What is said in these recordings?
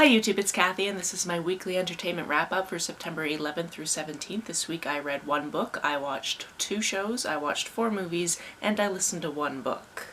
Hi YouTube, it's Kathy and this is my weekly entertainment wrap-up for September 11th through 17th. This week I read one book, I watched 2 shows, I watched 4 movies, and I listened to 1 book.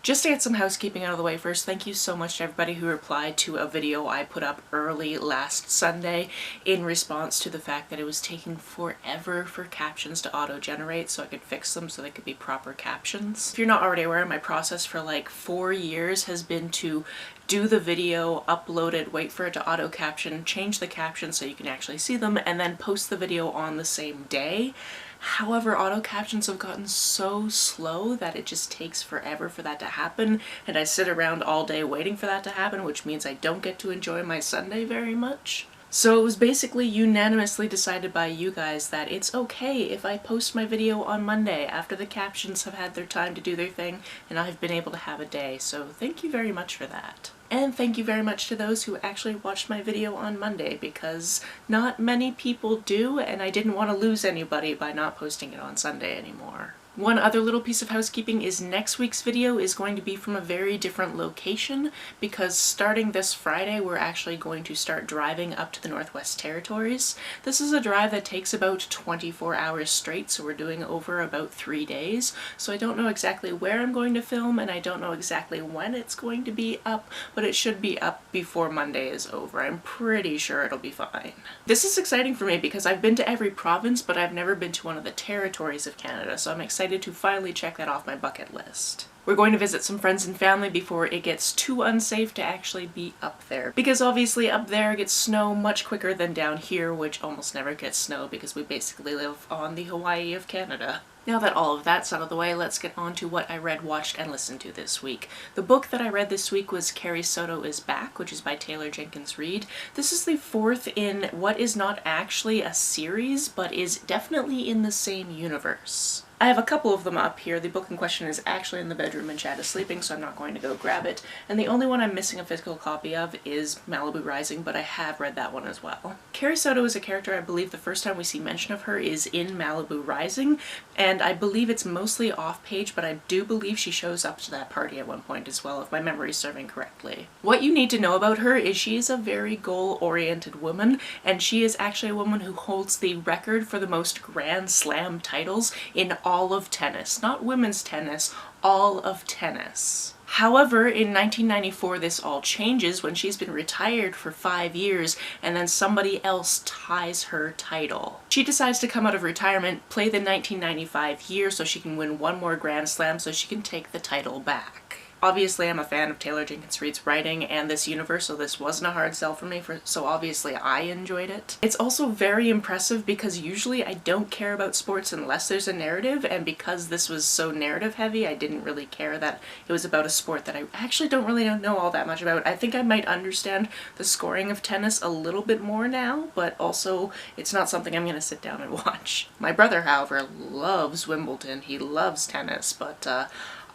Just to get some housekeeping out of the way first, thank you so much to everybody who replied to a video I put up early last Sunday in response to the fact that it was taking forever for captions to auto-generate so I could fix them so they could be proper captions. If you're not already aware, my process for like 4 years has been to do the video, upload it, wait for it to auto-caption, change the captions so you can actually see them, and then post the video on the same day. However, auto-captions have gotten so slow that it just takes forever for that to happen, and I sit around all day waiting for that to happen, which means I don't get to enjoy my Sunday very much. So it was basically unanimously decided by you guys that it's okay if I post my video on Monday after the captions have had their time to do their thing and I've been able to have a day, so thank you very much for that. And thank you very much to those who actually watched my video on Monday, because not many people do, and I didn't want to lose anybody by not posting it on Sunday anymore. One other little piece of housekeeping is next week's video is going to be from a very different location, because starting this Friday we're actually going to start driving up to the Northwest Territories. This is a drive that takes about 24 hours straight, so we're doing over about 3 days. So I don't know exactly where I'm going to film and I don't know exactly when it's going to be up, but it should be up before Monday is over. I'm pretty sure it'll be fine. This is exciting for me because I've been to every province, but I've never been to one of the territories of Canada, so I'm excited to finally check that off my bucket list. We're going to visit some friends and family before it gets too unsafe to actually be up there, because obviously up there it gets snow much quicker than down here, which almost never gets snow because we basically live on the Hawaii of Canada. Now that all of that's out of the way, let's get on to what I read, watched, and listened to this week. The book that I read this week was Carrie Soto is Back, which is by Taylor Jenkins Reid. This is the 4th in what is not actually a series, but is definitely in the same universe. I have a couple of them up here. The book in question is actually in the bedroom and Chad is sleeping, so I'm not going to go grab it. And the only one I'm missing a physical copy of is Malibu Rising, but I have read that one as well. Carrie Soto is a character I believe the first time we see mention of her is in Malibu Rising, and I believe it's mostly off-page, but I do believe she shows up to that party at one point as well, if my memory is serving correctly. What you need to know about her is she is a very goal-oriented woman, and she is actually a woman who holds the record for the most Grand Slam titles in all of tennis. Not women's tennis, all of tennis. However, in 1994 this all changes when she's been retired for 5 years and then somebody else ties her title. She decides to come out of retirement, play the 1995 year so she can win one more Grand Slam so she can take the title back. Obviously, I'm a fan of Taylor Jenkins Reid's writing and this universe, so this wasn't a hard sell for me, so obviously I enjoyed it. It's also very impressive because usually I don't care about sports unless there's a narrative, and because this was so narrative heavy, I didn't really care that it was about a sport that I actually don't really know all that much about. I think I might understand the scoring of tennis a little bit more now, but also it's not something I'm going to sit down and watch. My brother, however, loves Wimbledon. He loves tennis, but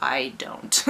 I don't.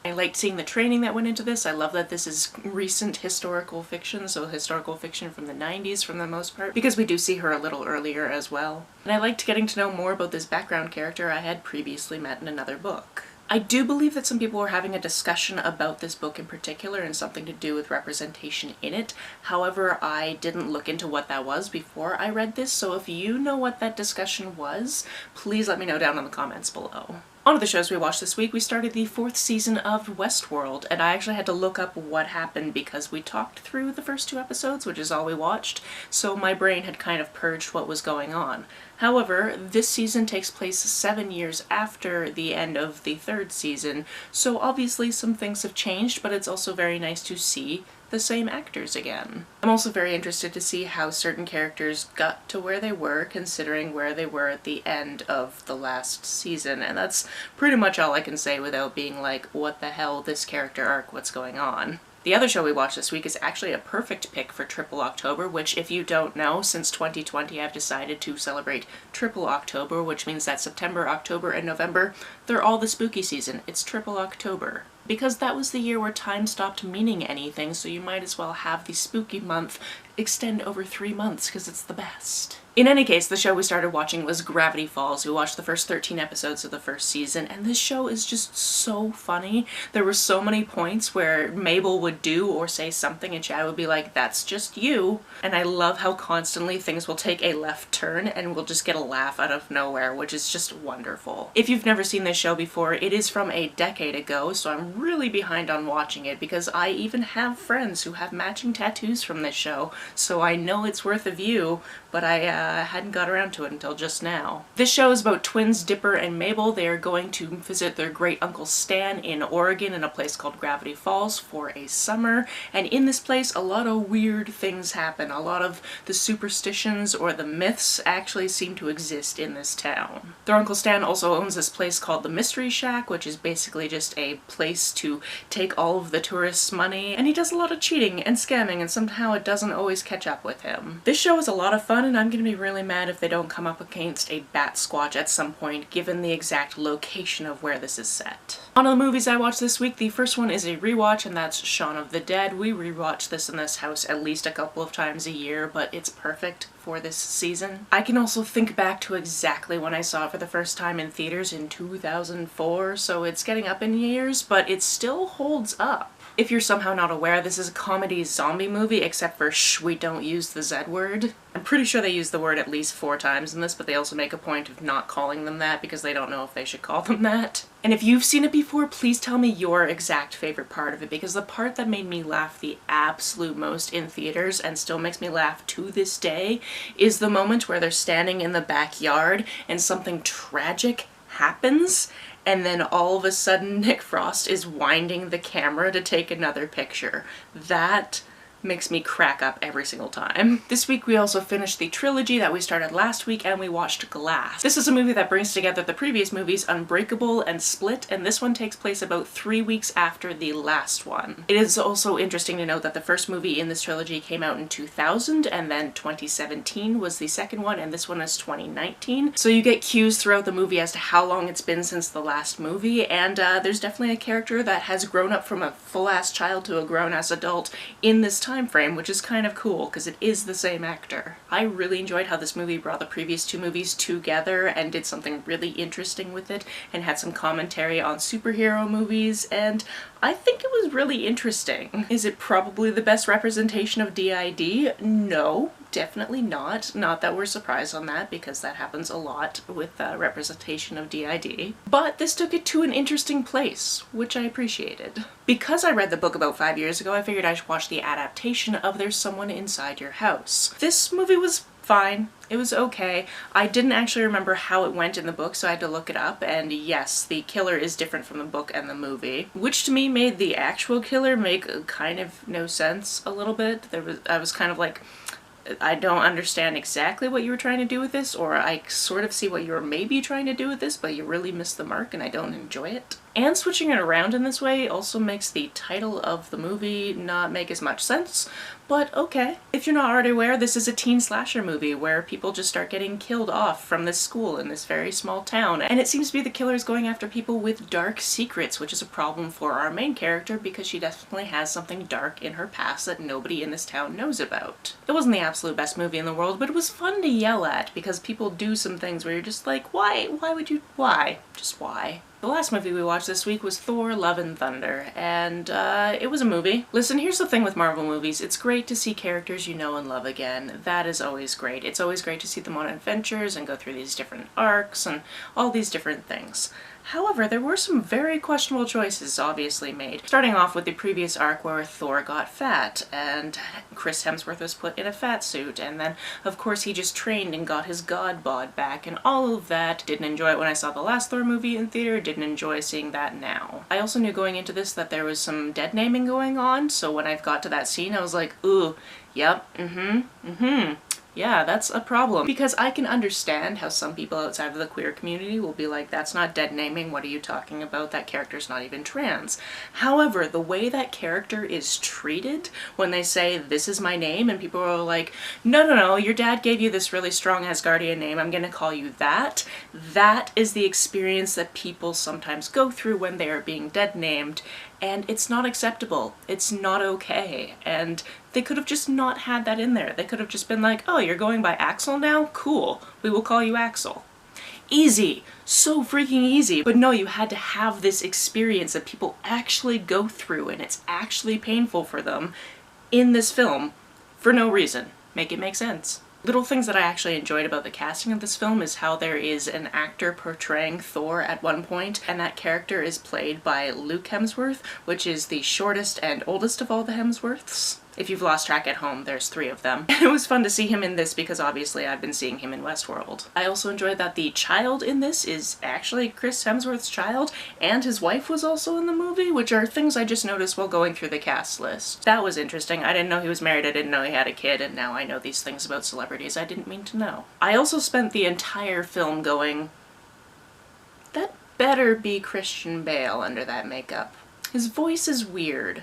I liked seeing the training that went into this. I love that this is recent historical fiction, so historical fiction from the 90s for the most part, because we do see her a little earlier as well. And I liked getting to know more about this background character I had previously met in another book. I do believe that some people were having a discussion about this book in particular and something to do with representation in it. However, I didn't look into what that was before I read this, so if you know what that discussion was, please let me know down in the comments below. On to the shows we watched this week. We started the 4th season of Westworld, and I actually had to look up what happened because we talked through the first 2 episodes, which is all we watched, so my brain had kind of purged what was going on. However, this season takes place 7 years after the end of the 3rd season, so obviously some things have changed, but it's also very nice to see the same actors again. I'm also very interested to see how certain characters got to where they were, considering where they were at the end of the last season, and that's pretty much all I can say without being like, what the hell, this character arc, what's going on? The other show we watched this week is actually a perfect pick for Triple October, which, if you don't know, since 2020 I've decided to celebrate Triple October, which means that September, October, and November, they're all the spooky season. It's Triple October. Because that was the year where time stopped meaning anything, so you might as well have the spooky month extend over 3 months because it's the best. In any case, the show we started watching was Gravity Falls. We watched the first 13 episodes of the first season, and this show is just so funny. There were so many points where Mabel would do or say something and Chad would be like, "That's just you." And I love how constantly things will take a left turn and we'll just get a laugh out of nowhere, which is just wonderful. If you've never seen this show before, it is from a decade ago, so I'm really behind on watching it because I even have friends who have matching tattoos from this show, so I know it's worth a view, but I hadn't got around to it until just now. This show is about twins Dipper and Mabel. They are going to visit their great uncle Stan in Oregon in a place called Gravity Falls for a summer, and in this place a lot of weird things happen. A lot of the superstitions or the myths actually seem to exist in this town. Their uncle Stan also owns this place called the Mystery Shack, which is basically just a place to take all of the tourists' money, and he does a lot of cheating and scamming, and somehow it doesn't always catch up with him. This show is a lot of fun, and I'm gonna be really mad if they don't come up against a bat squatch at some point, given the exact location of where this is set. On to the movies I watched this week. The first one is a rewatch, and that's Shaun of the Dead. We rewatch this in this house at least a couple of times a year, but it's perfect for this season. I can also think back to exactly when I saw it for the first time in theaters in 2004, so it's getting up in years, but it still holds up. If you're somehow not aware, this is a comedy zombie movie, except for shh, we don't use the Z word. I'm pretty sure they use the word at least 4 times in this, but they also make a point of not calling them that because they don't know if they should call them that. And if you've seen it before, please tell me your exact favorite part of it, because the part that made me laugh the absolute most in theaters and still makes me laugh to this day is the moment where they're standing in the backyard and something tragic happens, and then all of a sudden Nick Frost is winding the camera to take another picture. That makes me crack up every single time. This week we also finished the trilogy that we started last week, and we watched Glass. This is a movie that brings together the previous movies Unbreakable and Split, and this one takes place about 3 weeks after the last one. It is also interesting to note that the first movie in this trilogy came out in 2000, and then 2017 was the second one, and this one is 2019. So you get cues throughout the movie as to how long it's been since the last movie, and there's definitely a character that has grown up from a full-ass child to a grown-ass adult in this time frame, which is kind of cool because it is the same actor. I really enjoyed how this movie brought the previous 2 movies together and did something really interesting with it, and had some commentary on superhero movies, and I think it was really interesting. Is it probably the best representation of DID? No, definitely not. Not that we're surprised on that, because that happens a lot with representation of DID. But this took it to an interesting place, which I appreciated. Because I read the book about 5 years ago, I figured I should watch the adaptation of There's Someone Inside Your House. This movie was fine. It was okay. I didn't actually remember how it went in the book, so I had to look it up, and yes, the killer is different from the book and the movie, which to me made the actual killer make kind of no sense a little bit. I was kind of like, I don't understand exactly what you were trying to do with this, or I sort of see what you were maybe trying to do with this, but you really missed the mark and I don't enjoy it. And switching it around in this way also makes the title of the movie not make as much sense, but okay. If you're not already aware, this is a teen slasher movie where people just start getting killed off from this school in this very small town, and it seems to be the killer's going after people with dark secrets, which is a problem for our main character because she definitely has something dark in her past that nobody in this town knows about. It wasn't the absolute best movie in the world, but it was fun to yell at because people do some things where you're just like, why? Why would you? Why? Just why? The last movie we watched this week was Thor: Love and Thunder, and it was a movie. Listen, here's the thing with Marvel movies. It's great to see characters you know and love again. That is always great. It's always great to see them on adventures and go through these different arcs and all these different things. However, there were some very questionable choices obviously made. Starting off with the previous arc where Thor got fat, and Chris Hemsworth was put in a fat suit, and then of course he just trained and got his god bod back, and all of that. Didn't enjoy it when I saw the last Thor movie in theater, didn't enjoy seeing that now. I also knew going into this that there was some dead naming going on, so when I got to that scene I was like, ooh, yep, yeah, that's a problem. Because I can understand how some people outside of the queer community will be like, that's not dead naming, what are you talking about? That character's not even trans. However, the way that character is treated when they say, this is my name, and people are like, no, your dad gave you this really strong Asgardian name, I'm gonna call you that. That is the experience that people sometimes go through when they are being dead named, and it's not acceptable. It's not okay. And They could have just not had that in there. They could have just been like, oh, you're going by Axel now? Cool. We will call you Axel. Easy. So freaking easy. But no, you had to have this experience that people actually go through and it's actually painful for them in this film for no reason. Make it make sense. Little things that I actually enjoyed about the casting of this film is how there is an actor portraying Thor at one point, and that character is played by Luke Hemsworth, which is the shortest and oldest of all the Hemsworths. If you've lost track at home, there's 3 of them. And it was fun to see him in this because obviously I've been seeing him in Westworld. I also enjoyed that the child in this is actually Chris Hemsworth's child, and his wife was also in the movie, which are things I just noticed while going through the cast list. That was interesting. I didn't know he was married, I didn't know he had a kid, and now I know these things about celebrities I didn't mean to know. I also spent the entire film going, that better be Christian Bale under that makeup. His voice is weird.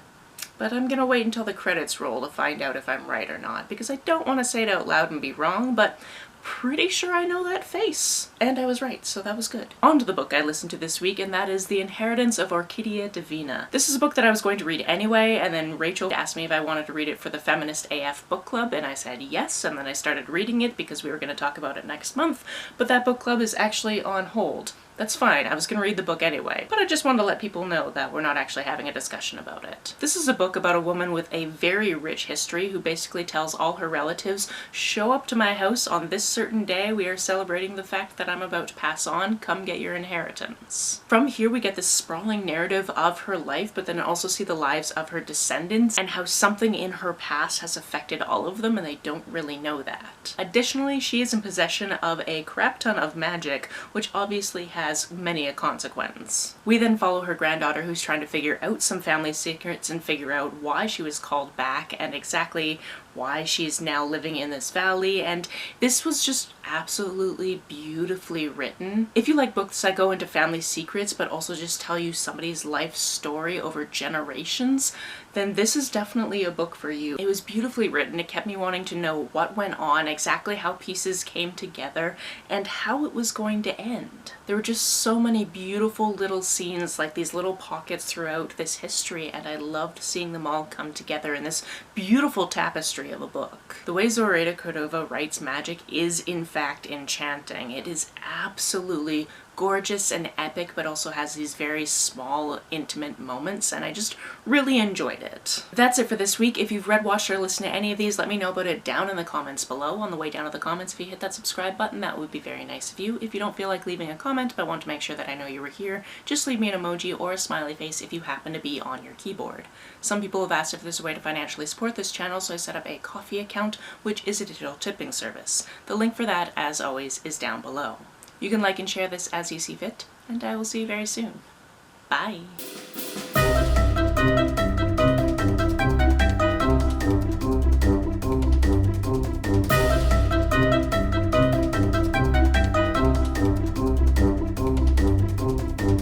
But I'm gonna wait until the credits roll to find out if I'm right or not, because I don't want to say it out loud and be wrong, but pretty sure I know that face. And I was right, so that was good. On to the book I listened to this week, and that is The Inheritance of Orquídea Divina. This is a book that I was going to read anyway, and then Rachel asked me if I wanted to read it for the Feminist AF book club, and I said yes, and then I started reading it because we were going to talk about it next month, but that book club is actually on hold. That's fine, I was going to read the book anyway, but I just wanted to let people know that we're not actually having a discussion about it. This is a book about a woman with a very rich history who basically tells all her relatives, show up to my house on this certain day, we are celebrating the fact that I'm about to pass on, come get your inheritance. From here we get this sprawling narrative of her life, but then also see the lives of her descendants and how something in her past has affected all of them and they don't really know that. Additionally, she is in possession of a crap ton of magic, which obviously has many a consequence. We then follow her granddaughter who's trying to figure out some family secrets and figure out why she was called back and exactly why she's now living in this valley, and this was just absolutely beautifully written. If you like books that go into family secrets but also just tell you somebody's life story over generations, then this is definitely a book for you. It was beautifully written, it kept me wanting to know what went on, exactly how pieces came together, and how it was going to end. There were just so many beautiful little scenes, like these little pockets throughout this history, and I loved seeing them all come together in this beautiful tapestry of a book. The way Zoraida Cordova writes magic is in fact enchanting. It is absolutely gorgeous and epic, but also has these very small, intimate moments, and I just really enjoyed it. That's it for this week. If you've read, watched, or listened to any of these, let me know about it down in the comments below. On the way down to the comments, if you hit that subscribe button, that would be very nice of you. If you don't feel like leaving a comment but want to make sure that I know you were here, just leave me an emoji or a smiley face if you happen to be on your keyboard. Some people have asked if there's a way to financially support this channel, so I set up a Ko-fi account, which is a digital tipping service. The link for that, as always, is down below. You can like and share this as you see fit, and I will see you very soon. Bye!